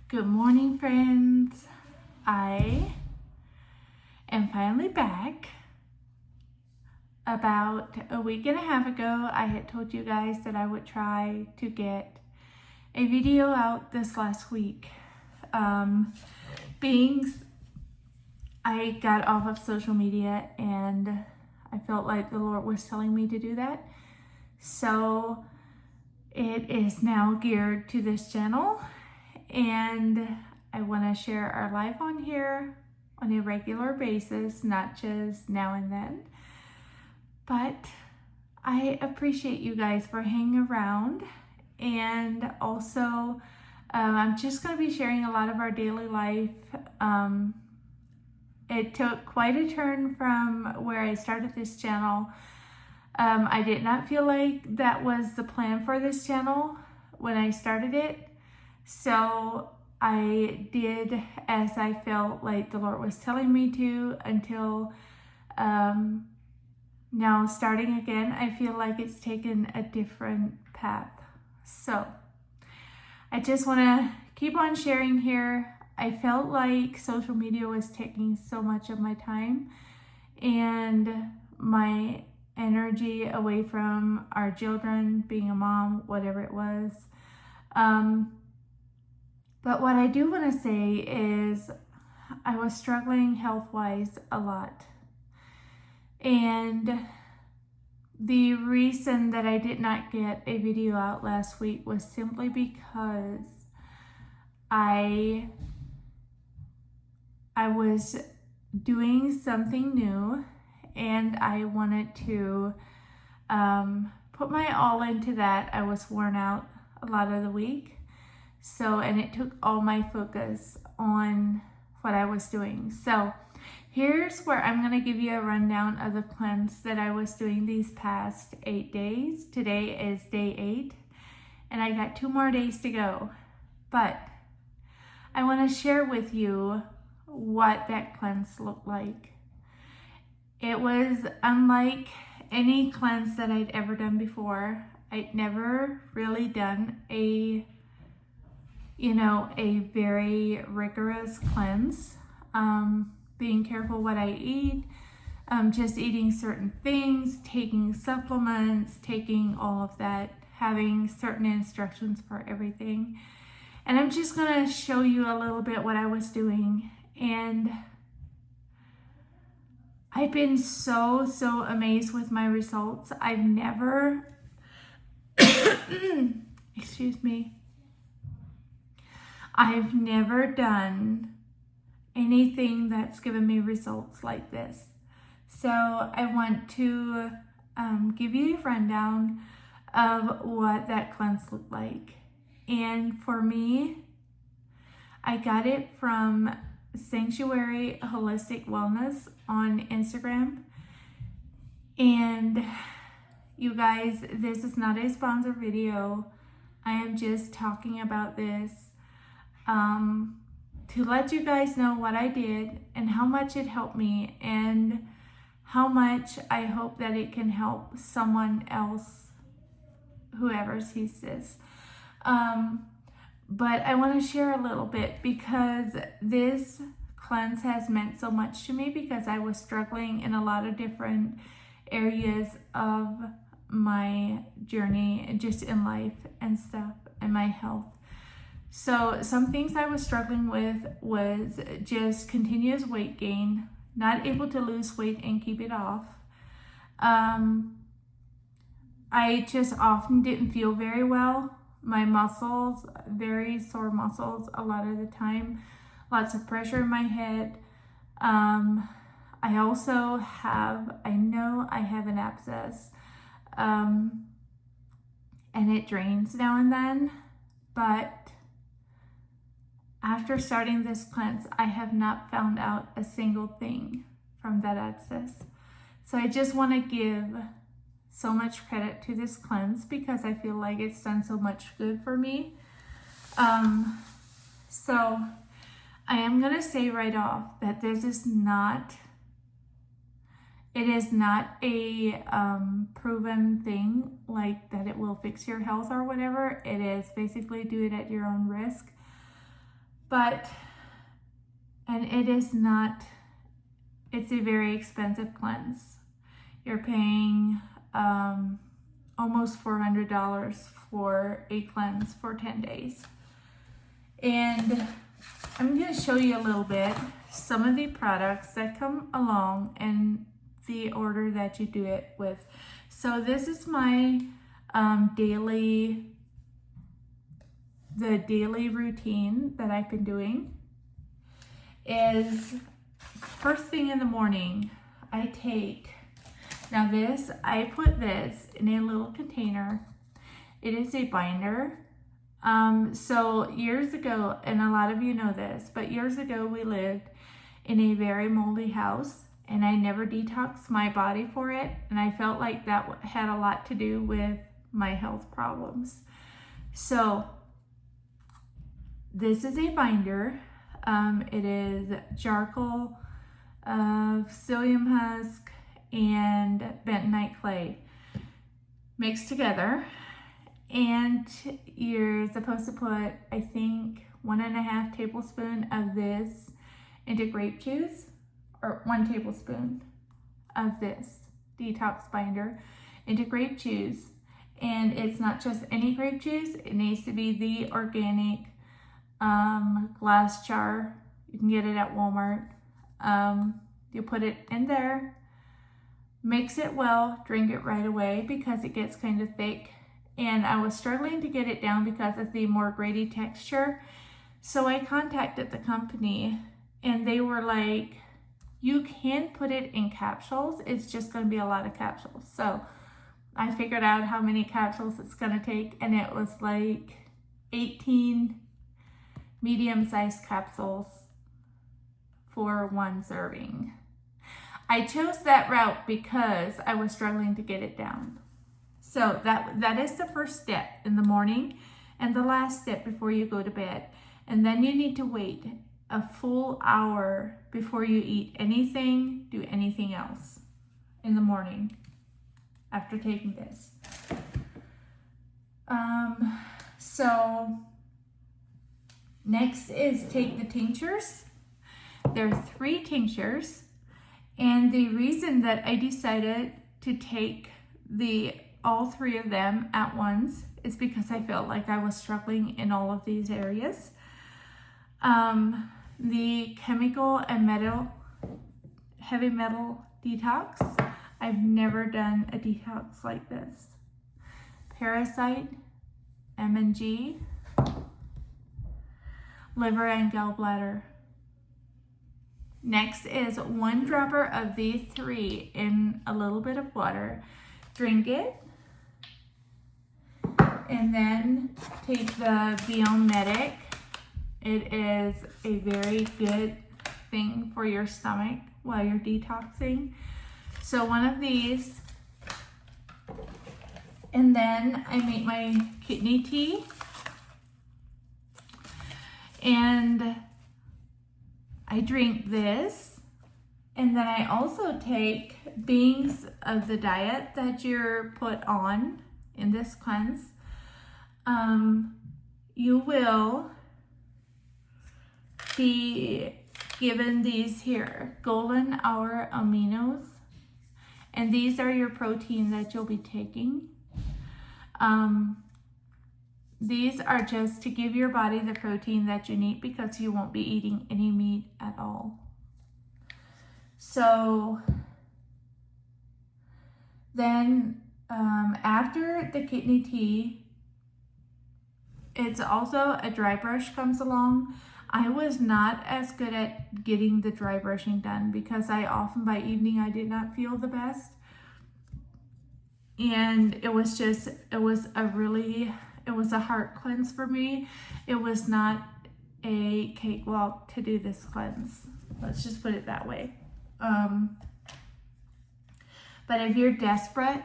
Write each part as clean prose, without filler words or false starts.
Good morning, friends. I am finally back. About a week and a half ago, I had told you guys that I would try to get a video out this last week. I got off of social media and I felt like the Lord was telling me to do that. So it is now geared to this channel, and I want to share our life on here on a regular basis, not just now and then. But I appreciate you guys for hanging around, and also I'm just going to be sharing a lot of our daily life. It took quite a turn from where I started this channel. I did not feel like that was the plan for this channel when I started it. So I did as I felt like the Lord was telling me to until now starting again, I feel like it's taken a different path. So I just want to keep on sharing here. I felt like social media was taking so much of my time and my energy away from our children, being a mom, whatever it was. But what I do want to say is I was struggling health-wise a lot. And the reason that I did not get a video out last week was simply because I was doing something new and I wanted to put my all into that. I was worn out a lot of the week. And it took all my focus on what I was doing. So here's where I'm going to give you a rundown of the cleanse that I was doing these past 8 days. Today is day 8 and I got 2 more days to go. But I want to share with you what that cleanse looked like. It was unlike any cleanse that I'd ever done before. I'd never really done a very rigorous cleanse. Being careful what I eat, just eating certain things, taking supplements, taking all of that, having certain instructions for everything. And I'm just gonna show you a little bit what I was doing. And I've been so amazed with my results. I've never, excuse me, I've never done anything that's given me results like this. So I want to give you a rundown of what that cleanse looked like. And for me, I got it from Sanctuary Holistic Wellness on Instagram. And you guys, this is not a sponsored video. I am just talking about this to let you guys know what I did and how much it helped me and how much I hope that it can help someone else, whoever sees this. But I want to share a little bit because this cleanse has meant so much to me because I was struggling in a lot of different areas of my journey, just in life and stuff, and my health. So some things I was struggling with was just continuous weight gain, not able to lose weight and keep it off. I just often didn't feel very well. My muscles, very sore muscles a lot of the time, lots of pressure in my head. I also I know I have an abscess, and it drains now and then, but after starting this cleanse, I have not found out a single thing from that abscess. So I just want to give so much credit to this cleanse because I feel like it's done so much good for me. So I am going to say right off that it is not a proven thing like that it will fix your health or whatever. It is basically do it at your own risk. and it is not, it's a very expensive cleanse. You're paying almost $400 for a cleanse for 10 days. And I'm going to show you a little bit some of the products that come along and the order that you do it with. So this is my daily routine that I've been doing. Is first thing in the morning, I put this in a little container. It is a binder. So years ago, and a lot of you know this, but years ago we lived in a very moldy house, and I never detoxed my body for it, and I felt like that had a lot to do with my health problems. So this is a binder. It is charcoal, psyllium husk, and bentonite clay mixed together. And you're supposed to put, I think, 1.5 tablespoons of this into grape juice, or 1 tablespoon of this detox binder into grape juice. And it's not just any grape juice, it needs to be the organic glass jar. You can get it at Walmart. You put it in there, mix it well, drink it right away because it gets kind of thick. And I was struggling to get it down because of the more grainy texture. So I contacted the company and they were like, you can put it in capsules. It's just going to be a lot of capsules. So I figured out how many capsules it's going to take, and it was like 18 medium-sized capsules for 1 serving. I chose that route because I was struggling to get it down. So that is the first step in the morning and the last step before you go to bed. And then you need to wait a full hour before you eat anything, do anything else in the morning after taking this. So next is take the tinctures. There are 3 tinctures, and the reason that I decided to take all 3 of them at once is because I felt like I was struggling in all of these areas. The chemical and heavy metal detox, I've never done a detox like this. Parasite, M&G, liver and gallbladder. Next is 1 dropper of these 3 in a little bit of water. Drink it. And then take the Beyond Medic. It is a very good thing for your stomach while you're detoxing. So 1 of these. And then I make my kidney tea. And I drink this. And then I also take beings of the diet that you're put on in this cleanse. You will be given these here, Golden Hour Aminos, and these are your protein that you'll be taking. These are just to give your body the protein that you need because you won't be eating any meat at all. So then after the kidney tea, it's also a dry brush comes along. I was not as good at getting the dry brushing done because I often by evening I did not feel the best. And it was a heart cleanse for me. It was not a cakewalk to do this cleanse. Let's just put it that way. But if you're desperate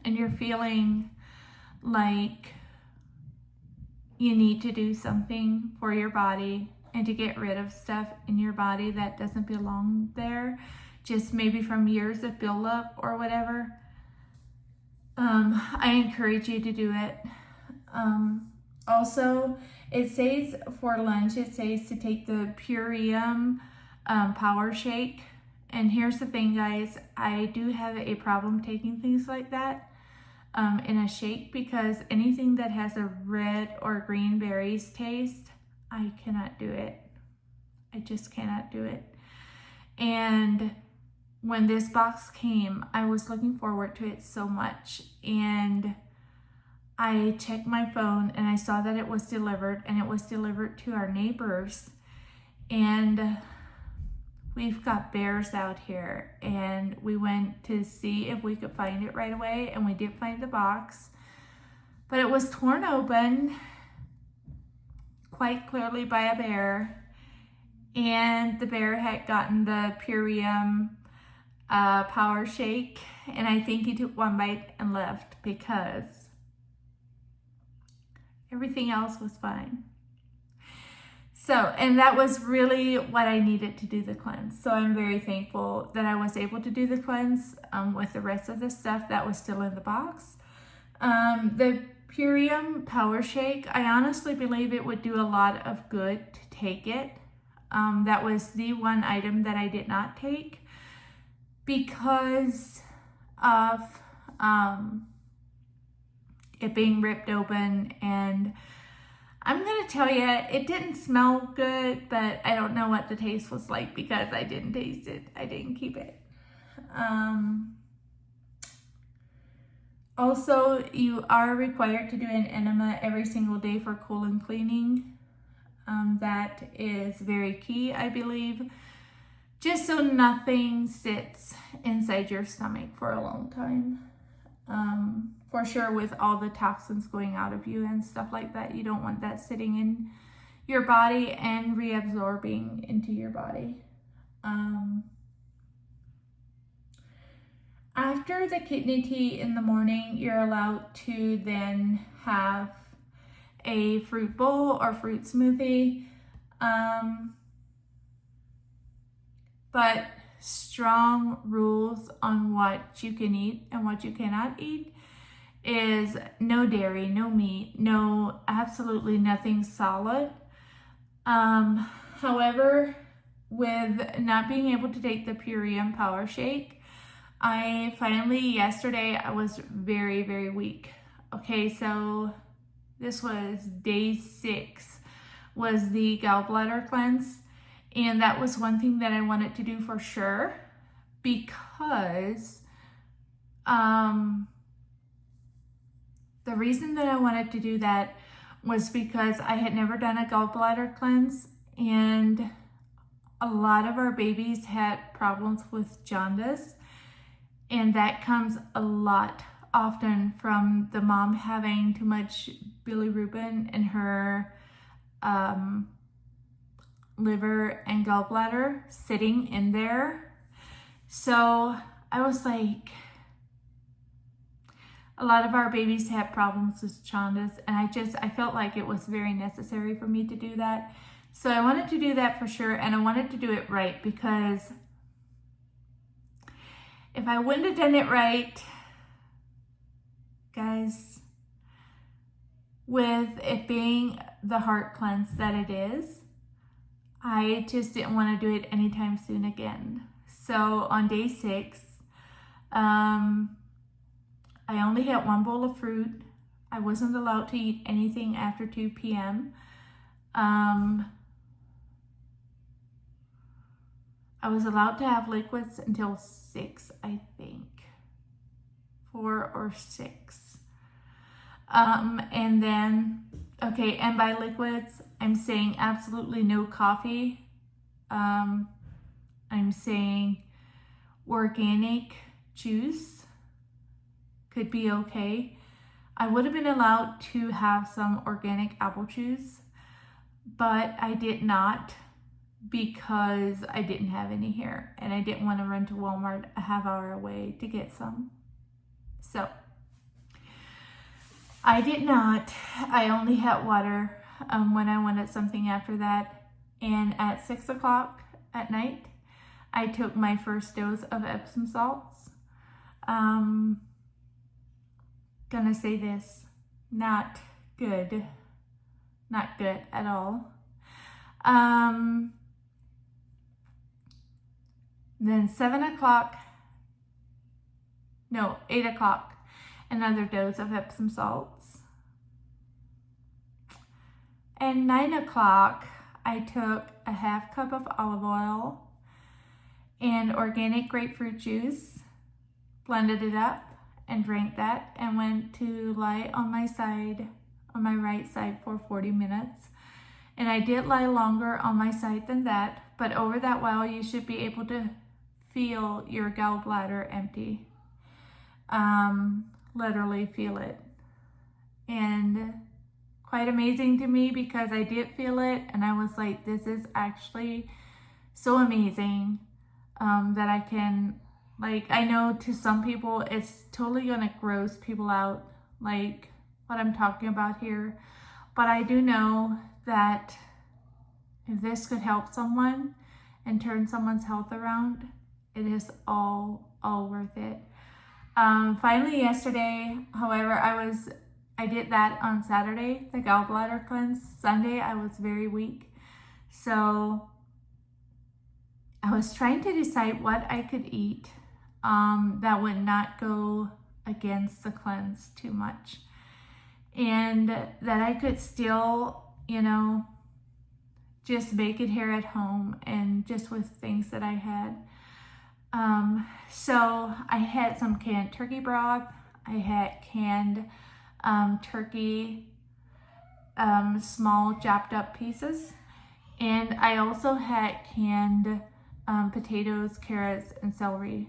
and you're feeling like you need to do something for your body and to get rid of stuff in your body that doesn't belong there, just maybe from years of buildup or whatever, I encourage you to do it. Also, It says for lunch, it says to take the Purium Power Shake. And here's the thing, guys, I do have a problem taking things like that in a shake, because anything that has a red or green berries taste, I cannot do it. I just cannot do it. And when this box came, I was looking forward to it so much. And I checked my phone and I saw that it was delivered, and it was delivered to our neighbors. And we've got bears out here, and we went to see if we could find it right away, and we did find the box, but it was torn open quite clearly by a bear, and the bear had gotten the Purium Power Shake, and I think he took one bite and left, because everything else was fine. So, and that was really what I needed to do the cleanse. So I'm very thankful that I was able to do the cleanse with the rest of the stuff that was still in the box. The Purium Power Shake, I honestly believe it would do a lot of good to take it. That was the one item that I did not take because of it being ripped open, and I'm gonna tell you, it didn't smell good, but I don't know what the taste was like because I didn't taste it. I didn't keep it. Also, you are required to do an enema every single day for colon cleaning. That is very key, I believe, just so nothing sits inside your stomach for a long time. For sure, with all the toxins going out of you and stuff like that, you don't want that sitting in your body and reabsorbing into your body. After the kidney tea in the morning, you're allowed to then have a fruit bowl or fruit smoothie. But strong rules on what you can eat and what you cannot eat is no dairy, no meat, no, absolutely nothing solid. However, with not being able to take the Purium Power Shake, I finally, yesterday, I was very, very weak. Okay, so this was day 6, was the gallbladder cleanse. And that was one thing that I wanted to do for sure, because the reason that I wanted to do that was because I had never done a gallbladder cleanse, and a lot of our babies had problems with jaundice, and that comes a lot often from the mom having too much bilirubin in her liver and gallbladder sitting in there. So I was like, a lot of our babies have problems with jaundice, and I felt like it was very necessary for me to do that. So I wanted to do that for sure, and I wanted to do it right, because if I wouldn't have done it right, guys, with it being the heart cleanse that it is, I just didn't want to do it anytime soon again. So on day 6, I only had 1 bowl of fruit. I wasn't allowed to eat anything after 2 p.m. I was allowed to have liquids until 6, I think. 4 or 6. And then, okay, and by liquids, I'm saying absolutely no coffee. I'm saying organic juice could be okay. I would have been allowed to have some organic apple juice, but I did not, because I didn't have any here, and I didn't want to run to Walmart a half hour away to get some. So I did not. I only had water when I wanted something after that. And at 6 o'clock at night, I took my first dose of Epsom salts. Gonna say this, not good. not good at all. Then 8 o'clock, another dose of Epsom salts. And 9 o'clock, I took a half cup of olive oil and organic grapefruit juice, blended it up, and drank that, and went to lie on my right side for 40 minutes. And I did lie longer on my side than that, but over that while, you should be able to feel your gallbladder empty. Literally feel it. And quite amazing to me, because I did feel it, and I was like, this is actually so amazing that I can, like, I know to some people it's totally gonna gross people out, like what I'm talking about here, but I do know that if this could help someone and turn someone's health around, it is all worth it. Finally yesterday, however, I did that on Saturday, the gallbladder cleanse. Sunday, I was very weak. So I was trying to decide what I could eat that would not go against the cleanse too much. And that I could still, just make it here at home and just with things that I had. So I had some canned turkey broth. I had canned turkey, small chopped up pieces. And I also had canned potatoes, carrots, and celery.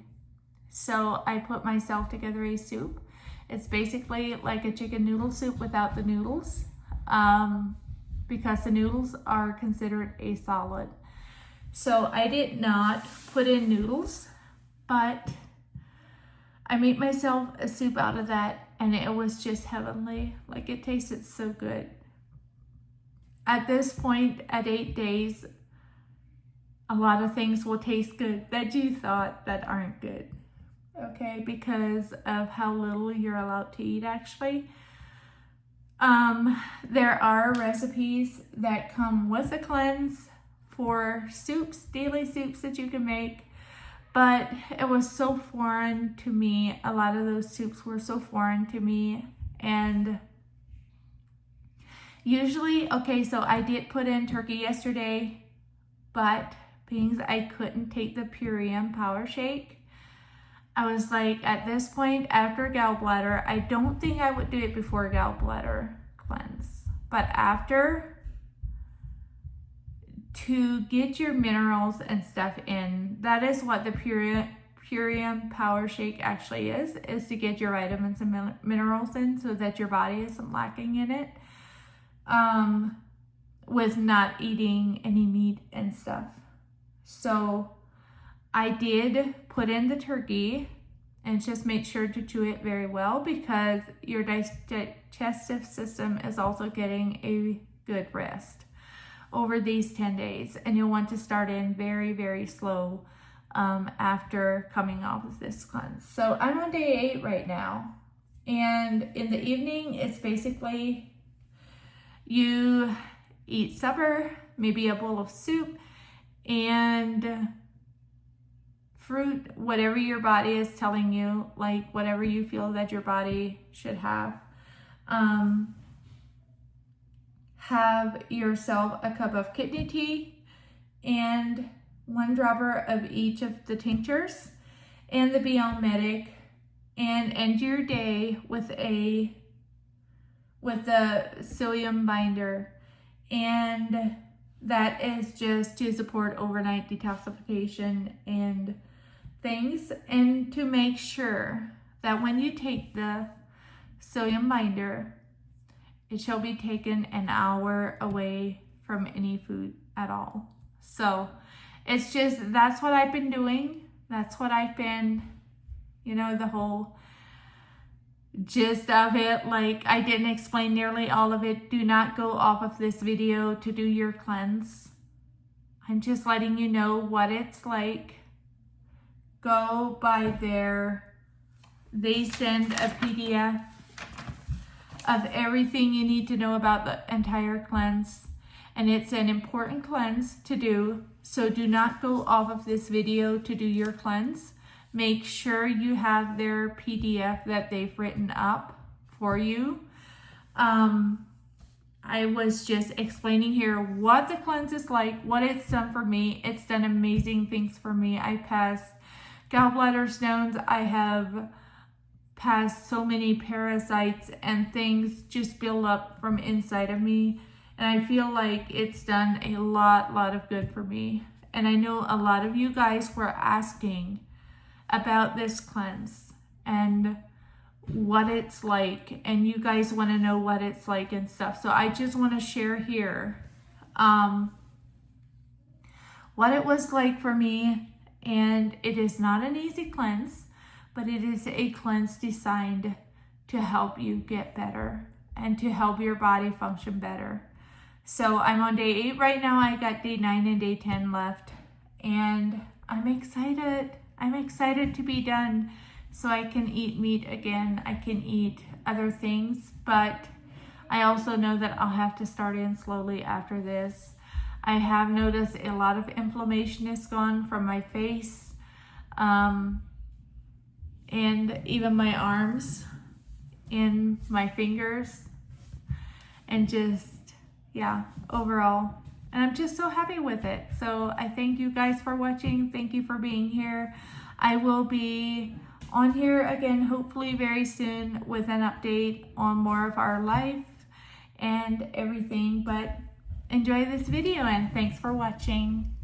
So I put myself together a soup. It's basically like a chicken noodle soup without the noodles, because the noodles are considered a solid. So I did not put in noodles, but I made myself a soup out of that, and it was just heavenly. Like, it tasted so good. At this point, at 8 days, a lot of things will taste good that you thought that aren't good. Okay, because of how little you're allowed to eat, actually. There are recipes that come with a cleanse for soups, daily soups that you can make, but it was so foreign to me. A lot of those soups were so foreign to me, and usually, okay, so I did put in turkey yesterday, but being I couldn't take the Purium Power Shake, I was like, at this point, after gallbladder, I don't think I would do it before gallbladder cleanse, but after, to get your minerals and stuff in. That is what the Purium Power Shake actually is to get your vitamins and minerals in so that your body isn't lacking in it, with not eating any meat and stuff. So I did put in the turkey, and just make sure to chew it very well, because your digestive system is also getting a good rest over these 10 days. And you'll want to start in very, very slow after coming off of this cleanse. So I'm on day 8 right now. And in the evening, it's basically you eat supper, maybe a bowl of soup, and fruit, whatever your body is telling you, like whatever you feel that your body should have. Have yourself a cup of kidney tea and 1 dropper of each of the tinctures and the Beyond Medic, and end your day with the psyllium binder, and that is just to support overnight detoxification and things, and to make sure that when you take the psyllium binder, it shall be taken an hour away from any food at all. So it's just, that's what I've been doing. That's what I've been, the whole gist of it. Like, I didn't explain nearly all of it. Do not go off of this video to do your cleanse. I'm just letting you know what it's like. Go by they send a PDF of everything you need to know about the entire cleanse. And it's an important cleanse to do. So do not go off of this video to do your cleanse. Make sure you have their PDF that they've written up for you. I was just explaining here what the cleanse is like, what it's done for me. It's done amazing things for me. I passed gallbladder stones. I have passed so many parasites and things just build up from inside of me. And I feel like it's done a lot of good for me. And I know a lot of you guys were asking about this cleanse and what it's like, and you guys want to know what it's like and stuff. So I just want to share here what it was like for me. And it is not an easy cleanse, but it is a cleanse designed to help you get better and to help your body function better. So I'm on day 8 right now. I got day 9 and day 10 left, and I'm excited. I'm excited to be done so I can eat meat again. I can eat other things, but I also know that I'll have to start in slowly after this. I have noticed a lot of inflammation is gone from my face, and even my arms and my fingers, and just, yeah, overall. And I'm just so happy with it. So I thank you guys for watching. Thank you for being here. I will be on here again, hopefully very soon, with an update on more of our life and everything. But enjoy this video, and thanks for watching.